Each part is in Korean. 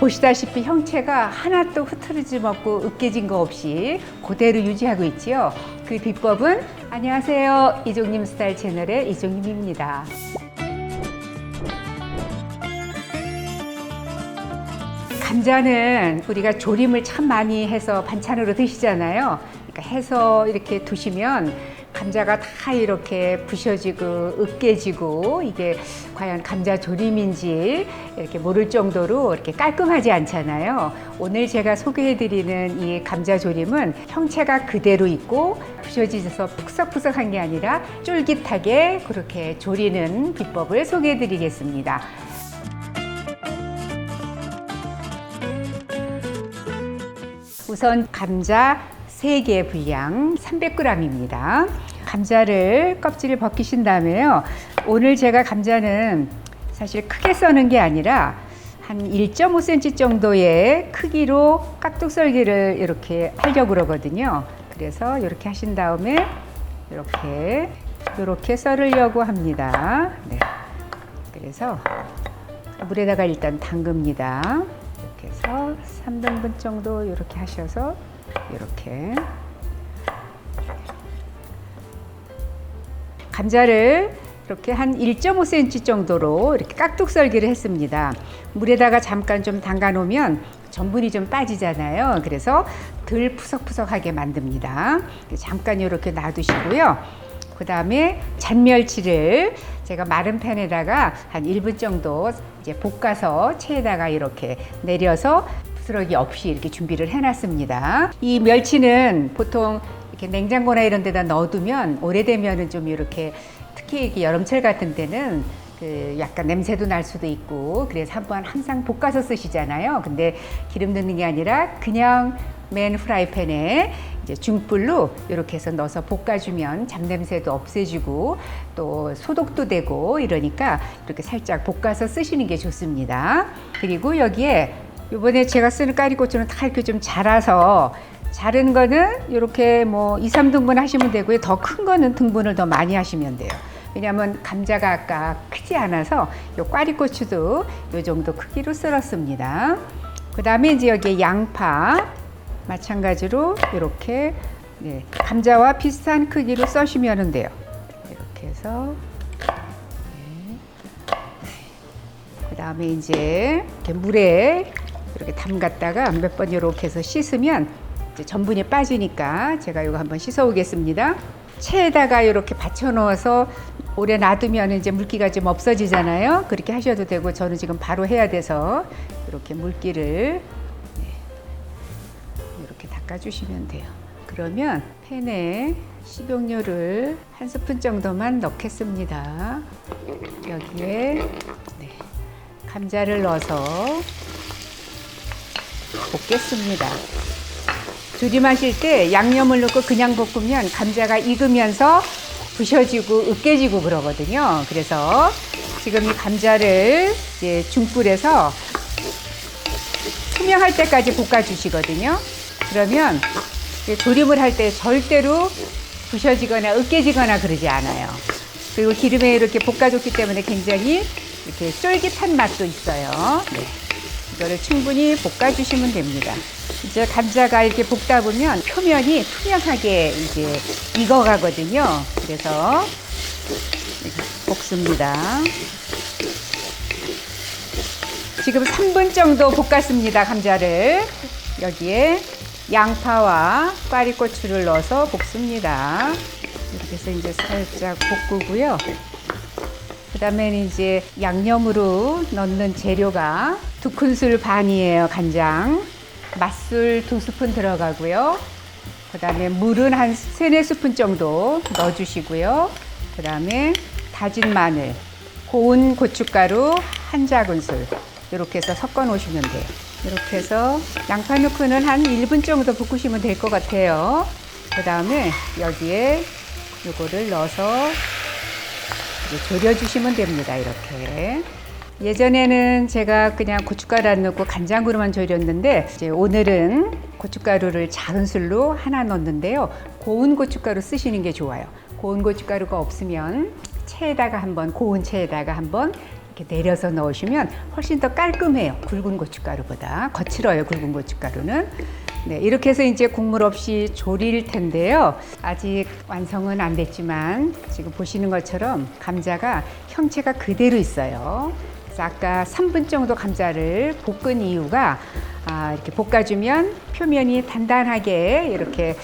보시다시피 형체가 하나도 흐트러짐 없고 으깨진 거 없이 그대로 유지하고 있지요. 그 비법은 안녕하세요. 이종님 스타일 채널의 이종님입니다. 감자는 우리가 조림을 참 많이 해서 반찬으로 드시잖아요. 그러니까 해서 이렇게 두시면 감자가 다 이렇게 부셔지고 으깨지고 이게 과연 감자 조림인지 이렇게 모를 정도로 이렇게 깔끔하지 않잖아요. 오늘 제가 소개해드리는 이 감자 조림은 형체가 그대로 있고 부셔지셔서 푸석푸석한 게 아니라 쫄깃하게 그렇게 조리는 비법을 소개해드리겠습니다. 우선 감자 3개 분량 300g입니다. 감자를 껍질을 벗기신 다음에요. 오늘 제가 감자는 사실 크게 써는 게 아니라 한 1.5cm 정도의 크기로 깍둑썰기를 이렇게 하려고 그러거든요. 그래서 이렇게 하신 다음에 이렇게 썰으려고 합니다. 네. 그래서 물에다가 일단 담급니다. 이렇게 해서 3등분 정도 이렇게 하셔서 이렇게 감자를 이렇게 한 1.5cm 정도로 이렇게 깍둑썰기를 했습니다. 물에다가 잠깐 좀 담가 놓으면 전분이 좀 빠지잖아요. 그래서 덜 푸석푸석하게 만듭니다. 잠깐 이렇게 놔두시고요. 그 다음에 잔멸치를 제가 마른 팬에다가 한 1분 정도 이제 볶아서 체에다가 이렇게 내려서 부스러기 없이 이렇게 준비를 해놨습니다. 이 멸치는 보통 이렇게 냉장고나 이런 데다 넣어두면 오래되면은 좀 이렇게 특히 이렇게 여름철 같은 때는 그 약간 냄새도 날 수도 있고 그래서 한번 항상 볶아서 쓰시잖아요. 근데 기름 넣는 게 아니라 그냥 맨 프라이팬에 이제 중불로 이렇게 해서 넣어서 볶아주면 잡냄새도 없애주고 또 소독도 되고 이러니까 이렇게 살짝 볶아서 쓰시는 게 좋습니다. 그리고 여기에 이번에 제가 쓰는 까리고추는 다 이렇게 좀 자라서 자른 거는 이렇게 뭐 2, 3등분 하시면 되고요. 더 큰 거는 등분을 더 많이 하시면 돼요. 왜냐하면 감자가 아까 크지 않아서 요 꽈리고추도 요 정도 크기로 썰었습니다. 그 다음에 이제 여기에 양파 마찬가지로 이렇게 감자와 비슷한 크기로 써시면 돼요. 이렇게 해서 그 다음에 이제 이렇게 물에 이렇게 담갔다가 몇 번 이렇게 해서 씻으면 이제 전분이 빠지니까 제가 이거 한번 씻어 오겠습니다. 체에다가 이렇게 받쳐 넣어서 오래 놔두면 이제 물기가 좀 없어지잖아요. 그렇게 하셔도 되고 저는 지금 바로 해야 돼서 이렇게 물기를 이렇게 닦아주시면 돼요. 그러면 팬에 식용유를 1스푼 정도만 넣겠습니다. 여기에 감자를 넣어서 볶겠습니다. 조림하실 때 양념을 넣고 그냥 볶으면 감자가 익으면서 부셔지고 으깨지고 그러거든요. 그래서 지금 이 감자를 이제 중불에서 투명할 때까지 볶아주시거든요. 그러면 조림을 할 때 절대로 부셔지거나 으깨지거나 그러지 않아요. 그리고 기름에 이렇게 볶아줬기 때문에 굉장히 이렇게 쫄깃한 맛도 있어요. 이거를 충분히 볶아주시면 됩니다. 이제 감자가 이렇게 볶다 보면 표면이 투명하게 이제 익어가거든요. 그래서 볶습니다. 지금 3분 정도 볶았습니다. 감자를 여기에 양파와 꽈리고추를 넣어서 볶습니다. 이렇게 해서 이제 살짝 볶고요. 그 다음에 이제 양념으로 넣는 재료가 2큰술 반이에요. 간장, 맛술 2스푼 들어가고요. 그 다음에 물은 한 3, 4스푼 정도 넣어주시고요. 그 다음에 다진 마늘, 고운 고춧가루 1작은술 이렇게 해서 섞어 놓으시면 돼요. 이렇게 해서 양파 넣고는 한 1분 정도 볶으시면 될 것 같아요. 그 다음에 여기에 요거를 넣어서 졸여주시면 됩니다. 이렇게. 예전에는 제가 그냥 고춧가루 안 넣고 간장으로만 졸였는데 이제 오늘은 고춧가루를 작은 술로 하나 넣는데요. 고운 고춧가루 쓰시는 게 좋아요. 고운 고춧가루가 없으면 체에다가 한번 고운 체에다가 한번 이렇게 내려서 넣으시면 훨씬 더 깔끔해요. 굵은 고춧가루보다 거칠어요. 굵은 고춧가루는. 네, 이렇게 해서 이제 국물 없이 졸일 텐데요. 아직 완성은 안 됐지만 지금 보시는 것처럼 감자가 형체가 그대로 있어요. 그래서 아까 3분 정도 감자를 볶은 이유가 이렇게 볶아주면 표면이 단단하게 이렇게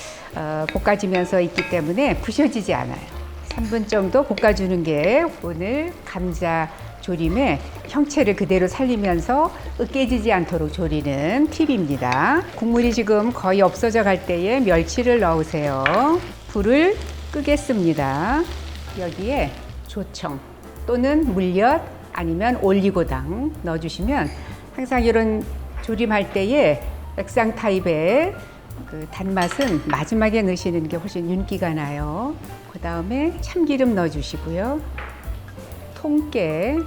볶아지면서 있기 때문에 부셔지지 않아요. 3분 정도 볶아주는 게 오늘 감자 조림의 형체를 그대로 살리면서 으깨지지 않도록 조리는 팁입니다. 국물이 지금 거의 없어져 갈 때에 멸치를 넣으세요. 불을 끄겠습니다. 여기에 조청 또는 물엿 아니면 올리고당 넣어주시면 항상 이런 조림할 때에 액상 타입의 그 단맛은 마지막에 넣으시는 게 훨씬 윤기가 나요. 그 다음에 참기름 넣어주시고요. 통깨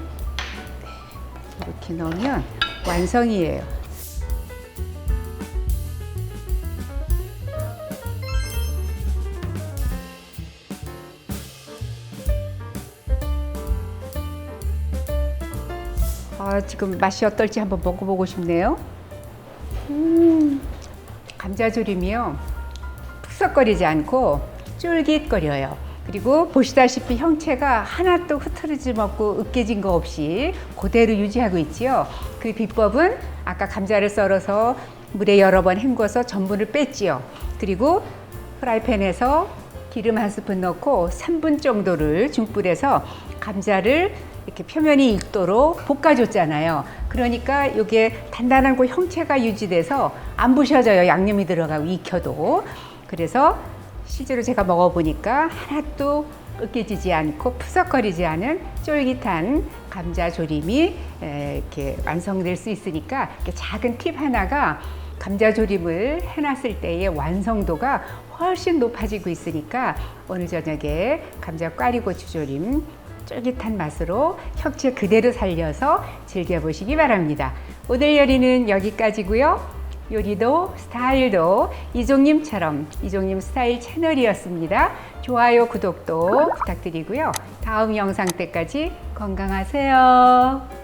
이렇게 넣으면 완성이에요. 지금 맛이 어떨지 한번 먹어보고 싶네요. 감자조림이요. 푸석거리지 않고 쫄깃거려요. 그리고 보시다시피 형체가 하나도 흐트러짐 없고 으깨진 거 없이 그대로 유지하고 있지요. 그 비법은 아까 감자를 썰어서 물에 여러 번 헹궈서 전분을 뺐지요. 그리고 프라이팬에서 기름 한 스푼 넣고 3분 정도를 중불에서 감자를 이렇게 표면이 익도록 볶아줬잖아요. 그러니까 이게 단단한 그 형체가 유지돼서 안 부셔져요. 양념이 들어가고 익혀도. 그래서 실제로 제가 먹어보니까 하나도 으깨지지 않고 푸석거리지 않은 쫄깃한 감자 조림이 이렇게 완성될 수 있으니까 이렇게 작은 팁 하나가 감자 조림을 해놨을 때의 완성도가 훨씬 높아지고 있으니까 오늘 저녁에 감자 꽈리고추 조림 쫄깃한 맛으로 형체 그대로 살려서 즐겨보시기 바랍니다. 오늘 요리는 여기까지고요. 요리도 스타일도 이종님처럼 이종님 스타일 채널이었습니다. 좋아요, 구독도 부탁드리고요. 다음 영상 때까지 건강하세요.